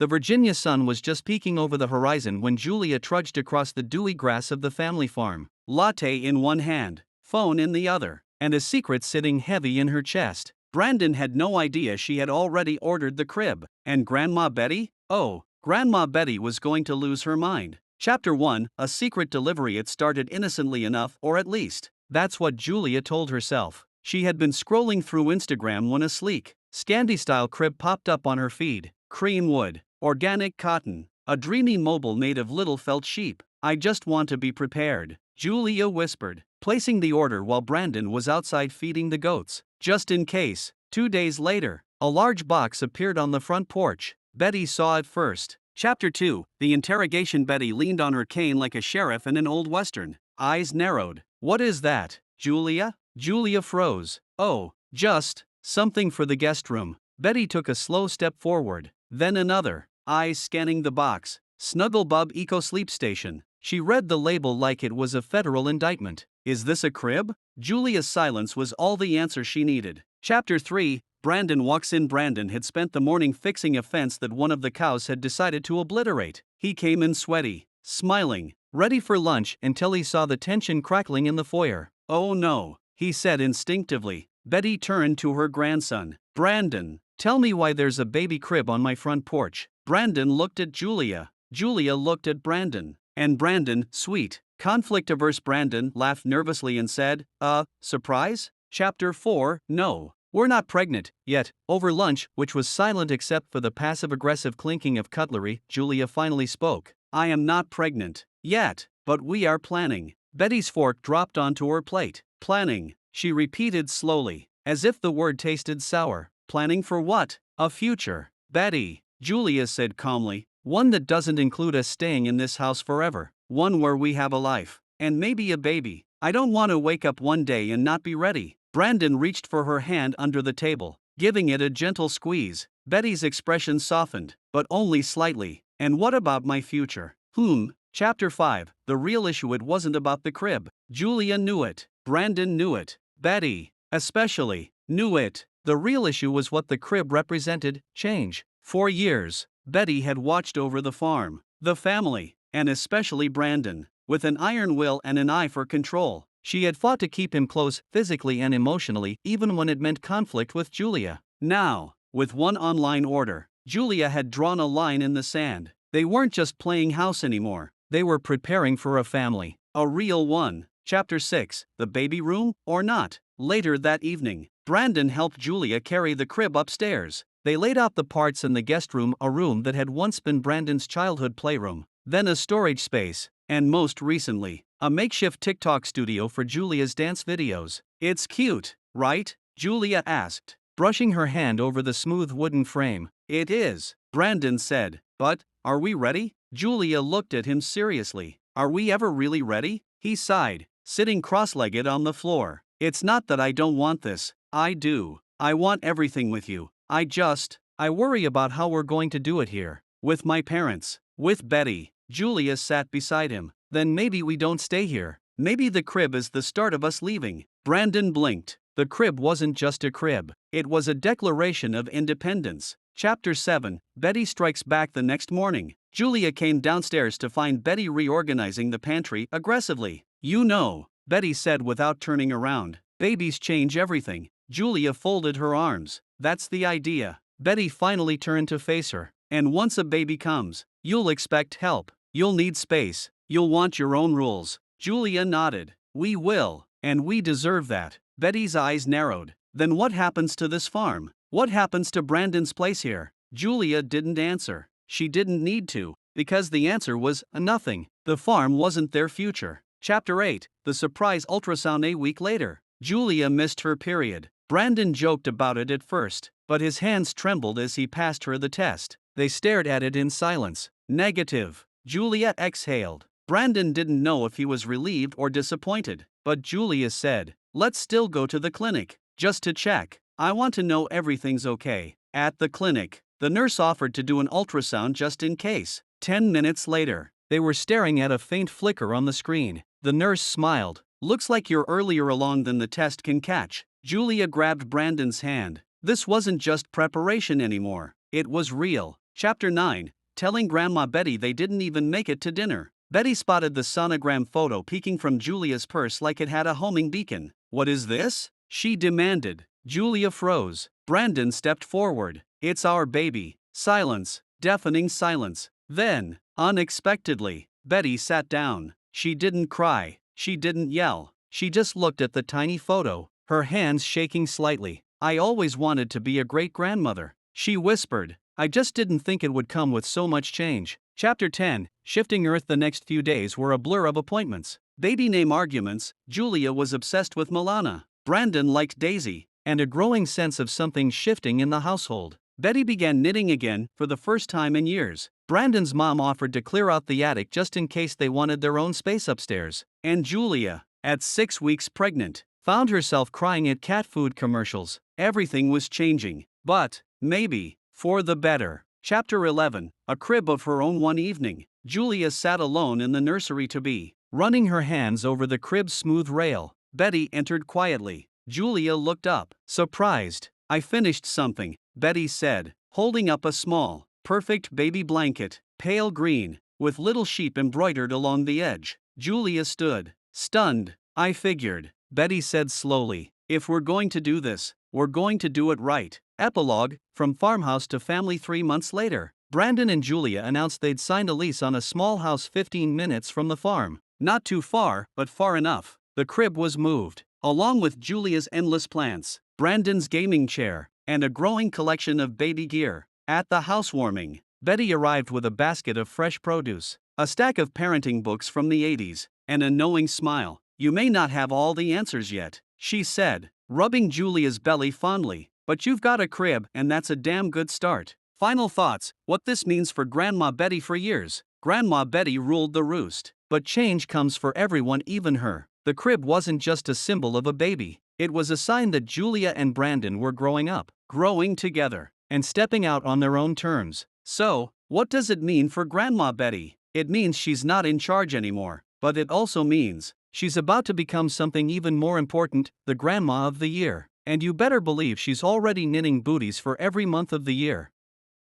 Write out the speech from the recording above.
The Virginia sun was just peeking over the horizon when Julia trudged across the dewy grass of the family farm, latte in one hand, phone in the other, and a secret sitting heavy in her chest. Brandon had no idea she had already ordered the crib, and Grandma Betty? Oh, Grandma Betty was going to lose her mind. Chapter 1, A Secret Delivery. It started innocently enough, or at least, that's what Julia told herself. She had been scrolling through Instagram when a sleek, Scandi-style crib popped up on her feed. Cream wood, organic cotton, a dreamy mobile made of little felt sheep. I just want to be prepared, Julia whispered, placing the order while Brandon was outside feeding the goats. Just in case. 2 days later, a large box appeared on the front porch. Betty saw it first. Chapter 2, The Interrogation. Betty leaned on her cane like a sheriff in an old western, eyes narrowed. What is that, Julia? Julia froze. Oh, just something for the guest room. Betty took a slow step forward, then another, eyes scanning the box. Snugglebug Eco Sleep Station. She read the label like it was a federal indictment. Is this a crib? Julia's silence was all the answer she needed. Chapter 3, Brandon walks in. Brandon had spent the morning fixing a fence that one of the cows had decided to obliterate. He came in sweaty, smiling, ready for lunch until he saw the tension crackling in the foyer. Oh no, he said instinctively. Betty turned to her grandson. Brandon, tell me why there's a baby crib on my front porch. Brandon looked at Julia. Julia looked at Brandon. And Brandon, sweet, conflict-averse Brandon, laughed nervously and said, surprise? Chapter 4, No. We're not pregnant, yet. Over lunch, which was silent except for the passive-aggressive clinking of cutlery, Julia finally spoke. I am not pregnant. Yet. But we are planning. Betty's fork dropped onto her plate. Planning, she repeated slowly, as if the word tasted sour. Planning for what? A future. Betty, Julia said calmly, one that doesn't include us staying in this house forever. One where we have a life. And maybe a baby. I don't want to wake up one day and not be ready. Brandon reached for her hand under the table, giving it a gentle squeeze. Betty's expression softened, but only slightly. And what about my future? Chapter 5, The Real Issue. It wasn't about the crib. Julia knew it. Brandon knew it. Betty, especially, knew it. The real issue was what the crib represented: change. For years, Betty had watched over the farm, the family, and especially Brandon, with an iron will and an eye for control. She had fought to keep him close physically and emotionally, even when it meant conflict with Julia. Now, with one online order, Julia had drawn a line in the sand. They weren't just playing house anymore. They were preparing for a family, a real one. Chapter 6, The Baby Room, or Not. Later that evening, Brandon helped Julia carry the crib upstairs. They laid out the parts in the guest room, a room that had once been Brandon's childhood playroom, then a storage space, and most recently, a makeshift TikTok studio for Julia's dance videos. It's cute, right? Julia asked, brushing her hand over the smooth wooden frame. It is, Brandon said. But, are we ready? Julia looked at him seriously. Are we ever really ready? He sighed, sitting cross-legged on the floor. It's not that I don't want this. I do. I want everything with you. I worry about how we're going to do it here. With my parents. With Betty. Julia sat beside him. Then maybe we don't stay here. Maybe the crib is the start of us leaving. Brandon blinked. The crib wasn't just a crib. It was a declaration of independence. Chapter 7, Betty Strikes Back. The next morning, Julia came downstairs to find Betty reorganizing the pantry aggressively. You know, Betty said without turning around. Babies change everything. Julia folded her arms. That's the idea. Betty finally turned to face her. And once a baby comes, you'll expect help. You'll need space. You'll want your own rules. Julia nodded. We will, and we deserve that. Betty's eyes narrowed. Then what happens to this farm? What happens to Brandon's place here? Julia didn't answer. She didn't need to, because the answer was nothing. The farm wasn't their future. Chapter 8, The Surprise Ultrasound. A week later, Julia missed her period. Brandon joked about it at first, but his hands trembled as he passed her the test. They stared at it in silence. Negative. Julia exhaled. Brandon didn't know if he was relieved or disappointed, but Julia said, let's still go to the clinic, just to check. I want to know everything's okay. At the clinic, the nurse offered to do an ultrasound just in case. 10 minutes later, they were staring at a faint flicker on the screen. The nurse smiled. Looks like you're earlier along than the test can catch. Julia grabbed Brandon's hand. This wasn't just preparation anymore. It was real. Chapter 9. Telling Grandma Betty they didn't even make it to dinner. Betty spotted the sonogram photo peeking from Julia's purse like it had a homing beacon. "What is this?" she demanded. Julia froze. Brandon stepped forward. "It's our baby." Silence. Deafening silence. Then, unexpectedly, Betty sat down. She didn't cry. She didn't yell. She just looked at the tiny photo, her hands shaking slightly. "I always wanted to be a great-grandmother," she whispered. "I just didn't think it would come with so much change." Chapter 10. Shifting Earth. The next few days were a blur of appointments, baby name arguments. Julia was obsessed with Milana. Brandon liked Daisy, and a growing sense of something shifting in the household. Betty began knitting again for the first time in years. Brandon's mom offered to clear out the attic just in case they wanted their own space upstairs. And Julia, at 6 weeks pregnant, found herself crying at cat food commercials. Everything was changing, but maybe for the better. Chapter 11. A crib of her own. One evening, Julia sat alone in the nursery to be, running her hands over the crib's smooth rail. Betty entered quietly. Julia looked up, surprised. "I finished something," Betty said, holding up a small, perfect baby blanket, pale green, with little sheep embroidered along the edge. Julia stood, stunned. "I figured," Betty said slowly, "if we're going to do this, we're going to do it right." Epilogue. From farmhouse to family. 3 months later, Brandon and Julia announced they'd signed a lease on a small house 15 minutes from the farm. Not too far, but far enough. The crib was moved, along with Julia's endless plants, Brandon's gaming chair, and a growing collection of baby gear. At the housewarming, Betty arrived with a basket of fresh produce, a stack of parenting books from the 80s, and a knowing smile. "You may not have all the answers yet," she said, rubbing Julia's belly fondly, "but you've got a crib, and that's a damn good start." Final thoughts. What this means for Grandma Betty. For years, Grandma Betty ruled the roost. But change comes for everyone, even her. The crib wasn't just a symbol of a baby. It was a sign that Julia and Brandon were growing up, growing together, and stepping out on their own terms. So, what does it mean for Grandma Betty? It means she's not in charge anymore, but it also means she's about to become something even more important, the Grandma of the Year. And you better believe she's already knitting booties for every month of the year.